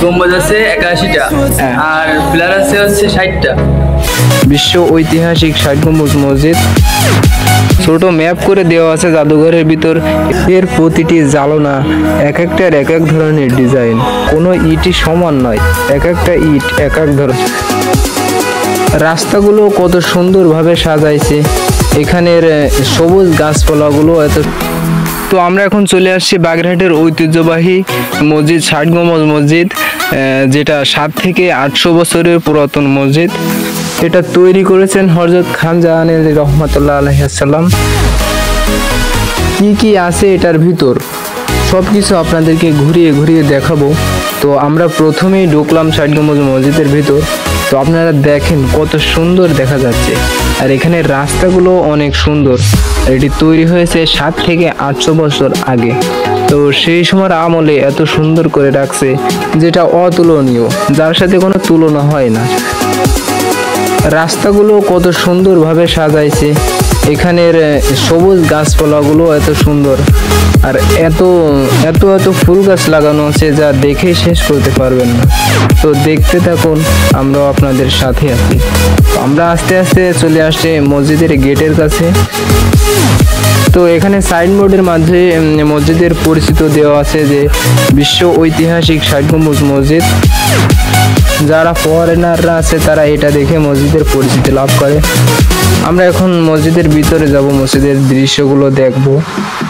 গম্বুজ আছে 81টা আর পিলার আছে হচ্ছে 60টা। বিশ্ব ঐতিহাসিক 60 গম্বুজ মসজিদ ছোট ম্যাপ করে দেওয়া আছে জাদুঘরের ভিতর। এর প্রতিটি জালনা এক একটার এক এক ধরনের ডিজাইন, কোনো ইটই সমান নয়, এক একটা ইট এক এক ধরনের। রাস্তাগুলো কত সুন্দরভাবে সাজাইছে, এখানের সবুজ গাছপালাগুলো এত। তো আমরা এখন চলে আসছি বাগেরহাটের ঐতিহ্যবাহী মসজিদ 60 গম্বুজ মসজিদ, যেটা 7 থেকে 800 বছরের পুরাতন মসজিদ। এটা তৈরি করেছেন হযরত খান জাহান রহমাতুল্লাহ আলাইহিস সালাম। কি কি আছে এটার ভিতর সবকিছু আপনাদেরকে ঘুরিয়ে ঘুরিয়ে দেখাবো। তো আমরা প্রথমেই ঢুকলাম 60 গম্বুজ মসজিদের ভিতর। তো আপনারা দেখেন কত সুন্দর দেখা যাচ্ছে, আর এখানে রাস্তাগুলো অনেক সুন্দর। এটি তৈরি হয়েছে 7 থেকে 800 বছর আগে। তো সেই সময়ের আমলে এত সুন্দর করে রাখছে যেটা অতুলনীয়, যার সাথে কোনো তুলনা হয় না। রাস্তাগুলো কত সুন্দরভাবে সাজাইছে, এখানের সবুজ গাছপালাগুলো এত সুন্দর, আর এত এত এত ফুল গাছ লাগানো আছে যা দেখে শেষ করতে পারবেন না। তো দেখতে থাকুন, আমরাও আপনাদের সাথে আছি। আমরা আস্তে আস্তে চলে আসছে মসজিদের গেটের কাছে। তো এখানে সাইনবোর্ডের মাধ্যমে মসজিদের পরিচিত দেওয়া আছে যে বিশ্ব ঐতিহাসিক 60 গম্বুজ মসজিদ। যারা ফরেনাররা আছে তারা এটা দেখে মসজিদের পরিচিতি লাভ করে। আমরা এখন মসজিদের ভিতরে যাব, মসজিদের দৃশ্যগুলো দেখব।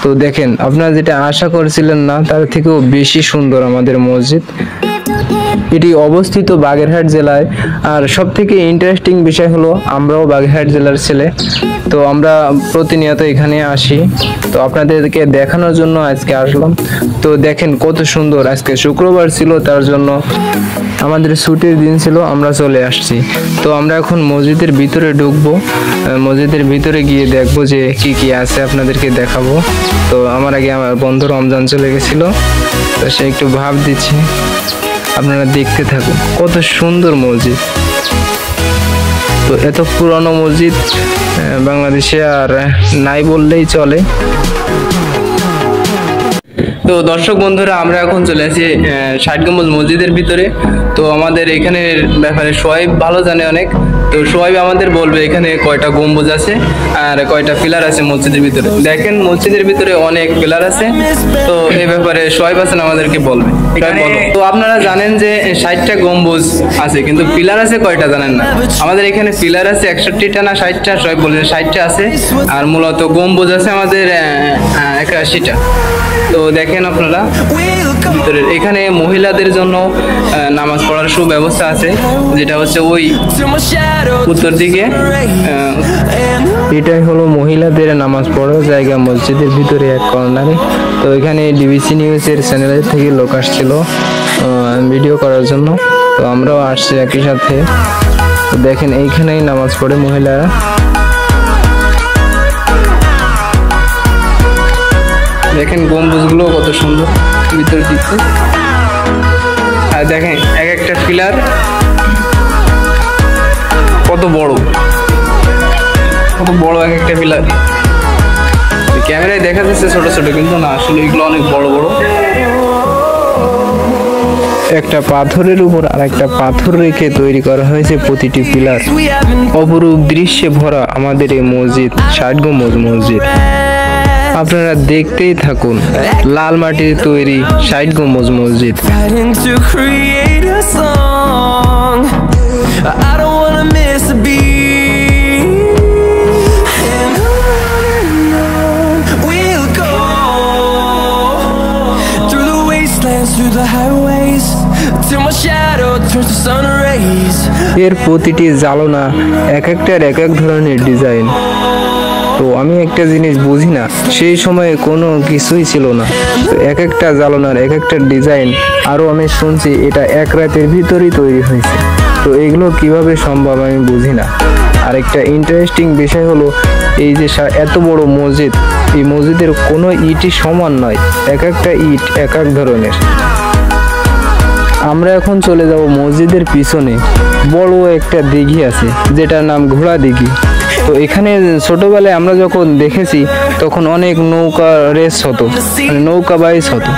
তো দেখেন, আপনারা যেটা আশা করেছিলেন না তার থেকেও বেশি সুন্দর আমাদের মসজিদ। এটি অবস্থিত বাগেরহাট জেলায়। আর সব থেকে ইন্টারেস্টিং বিষয় হলো আমরাও বাগেরহাট জেলার ছেলে, তো আমরা প্রতিনিয়ত এখানে আসি। তো আপনাদেরকে দেখানোর জন্য আজকে আসলাম। তো দেখেন কত সুন্দর, আজকে শুক্রবার ছিল, তার জন্য আমাদের ছুটির দিন ছিল, আমরা চলে আসছি। তো আমরা এখন মসজিদের ভিতরে ঢুকবো, মসজিদের ভিতরে গিয়ে দেখবো যে কি কি আছে, আপনাদেরকে দেখাবো। তো আমার আগে আমার বন্ধু রমজান চলে গেছিল, তো সে একটু ভাব দিচ্ছে, আপনারা দেখতে থাকুন। কত সুন্দর মসজিদ, তো এত পুরনো মসজিদ বাংলাদেশে আর নাই বললেই চলে। তো দর্শক বন্ধুরা, আমরা এখন চলে আসি 60 গম্বুজ মসজিদের ভিতরে। তো আমাদের এখানের ব্যাপারে সোহাইব ভালো জানে অনেক। তো সোহাইব আমাদের বলবে এখানে কয়টা গম্বুজ আছে আর কয়টা পিলার আছে মসজিদের ভিতরে। দেখেন মসজিদের ভিতরে অনেক পিলার আছে, তো এই ব্যাপারে সোহাইব হাসান আমাদেরকে বলবে। তো আপনারা জানেন যে 60টা গম্বুজ আছে, কিন্তু পিলার আছে কয়টা জানেন না? আমাদের এখানে পিলার আছে 61টা না 60টা, সোহাইব বলে 60টা আছে, আর মূলত গম্বুজ আছে আমাদের 81টা। তো দেখেন আপনারা ভিতরে, এখানে মহিলাদের জন্য নামাজ পড়ার সুব্যবস্থা আছে, যেটা হচ্ছে ওই উত্তর দিকে। এটাই হলো মহিলাদের নামাজ পড়ার জায়গা মসজিদের ভিতরে এক কর্নারে। তো এখানে ডিবিসি নিউজের চ্যানেলের থেকে লোক আসছিল ভিডিও করার জন্য, তো আমরাও আসছি একই সাথে। তো দেখেন এইখানেই নামাজ পড়ে মহিলারা। দেখেন গম্বুজগুলো কত সুন্দর ভিতর দিকে, আর দেখেন এক একটা পিলার কত বড়, কত বড় এক একটা পিলার। ক্যামেরায় দেখা যাচ্ছে ছোট ছোট, কিন্তু না, আসলে এগুলো অনেক বড় বড়। একটা পাথরের উপর আর একটা পাথর রেখে তৈরি করা হয়েছে প্রতিটি পিলার। অপরূপ দৃশ্যে ভরা আমাদের এই মসজিদ 60 গম্বুজ মসজিদ। আপনারা দেখতেই থাকুন, লাল মাটির তৈরি 60 গম্বুজ মসজিদ। এর প্রতিটি জালনা এক একটার এক এক ধরনের ডিজাইন। তো আমি একটা জিনিস বুঝি না, সেই সময়ে কোনো কিছুই ছিল না, তো এক একটা জালনার এক একটা ডিজাইন। আরও আমি শুনছি এটা এক রাতের ভিতরেই তৈরি হয়েছে। তো এগুলো কিভাবে সম্ভব আমি বুঝি না। আর একটা ইন্টারেস্টিং বিষয় হলো এই যে এত বড় মসজিদ, এই মসজিদের কোনো ইটই সমান নয়, এক একটা ইট এক এক ধরনের। আমরা এখন চলে যাব মসজিদের পিছনে, বড় একটা দিঘি আছে যেটার নাম ঘোড়া দিঘি। তো এখানে ছোটবেলায় আমরা যখন দেখেছি তখন অনেক নৌকা রেস হতো, মানে নৌকা বাইচ হতো।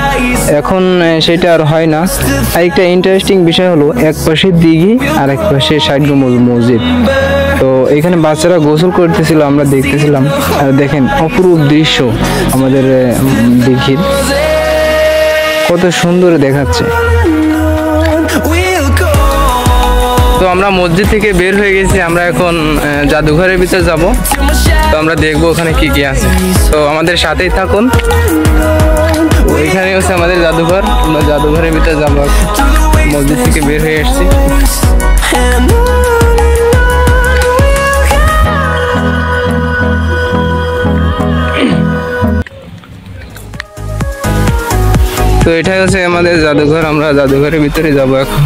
এখন সেটা আর হয় না। আরেকটা ইন্টারেস্টিং বিষয় হলো এক পাশে দিঘি আর এক পাশে 60 গম্বুজ মসজিদ। তো এখানে বাচ্চারা গোসল করতেছিল, আমরা দেখতেছিলাম। আর দেখেন অপরূপ দৃশ্য আমাদের দিঘির, কত সুন্দর দেখাচ্ছে। তো আমরা মসজিদ থেকে বের হয়ে গেছি, আমরা এখন জাদুঘরের ভিতরে যাব। তো আমরা দেখবো ওখানে কি কি আছে, তো আমাদের সাথেই থাকুন। এখানে হচ্ছে আমাদের জাদুঘর, আমরা জাদুঘরের ভিতরে যাবো। মসজিদ থেকে বের হয়ে এসেছি। তো এটাই হচ্ছে আমাদের জাদুঘর, আমরা জাদুঘরের ভিতরে যাব এখন।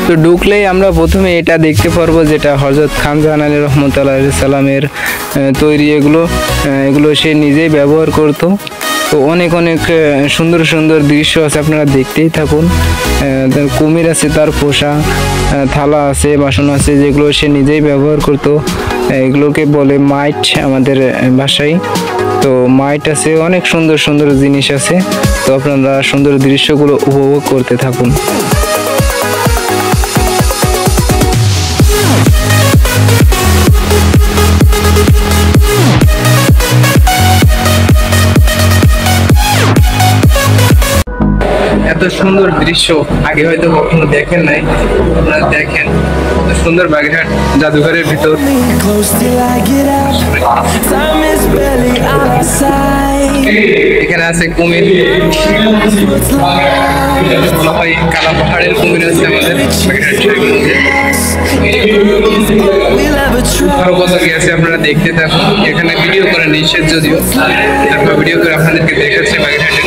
তো ঢুকলেই আমরা প্রথমে এটা দেখতে পারবো যেটা হযরত খানজাহান আলী রহমতুল্লাহ সালামের তৈরি। এগুলো সে নিজেই ব্যবহার করতো। তো অনেক অনেক সুন্দর সুন্দর দৃশ্য আছে, আপনারা দেখতেই থাকুন। কুমির আছে, তার পোষা থালা আছে, বাসন আছে, যেগুলো সে নিজেই ব্যবহার করতো। এগুলোকে বলে মাইট আমাদের ভাষায়। তো মাইট আছে, অনেক সুন্দর সুন্দর জিনিস আছে। তো আপনারা সুন্দর দৃশ্যগুলো উপভোগ করতে থাকুন। এত সুন্দর দৃশ্য আগে হয়তো কখনো দেখেন নাই, আপনারা দেখেন কত সুন্দর বাগেরহাট জাদুঘরের ভিতর। এখানে আছে কুমির, বলা হয় কালা পাহাড়ের কুমির আছে আমাদের আরো কত কি আছে, আপনারা দেখতে থাকুন। এখানে ভিডিও করে নিষেধ, যদিও তারপর ভিডিও করে আপনাদেরকে দেখাচ্ছে বাগেরহাটের।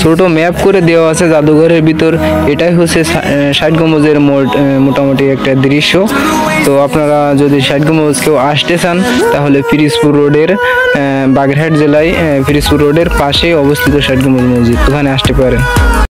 ছোট ম্যাপ করে দেওয়া আছে জাদুঘরের ভিতর। এটাই হচ্ছে 60 গম্বুজের মোটামুটি একটা দৃশ্য। তো আপনারা যদি 60 গম্বুজ কেউ আসতে চান তাহলে পিরিজপুর রোডের বাগেরহাট জেলায় পিরিজপুর রোডের পাশে অবস্থিত 60 গম্বুজ মসজিদ, ওখানে আসতে পারেন।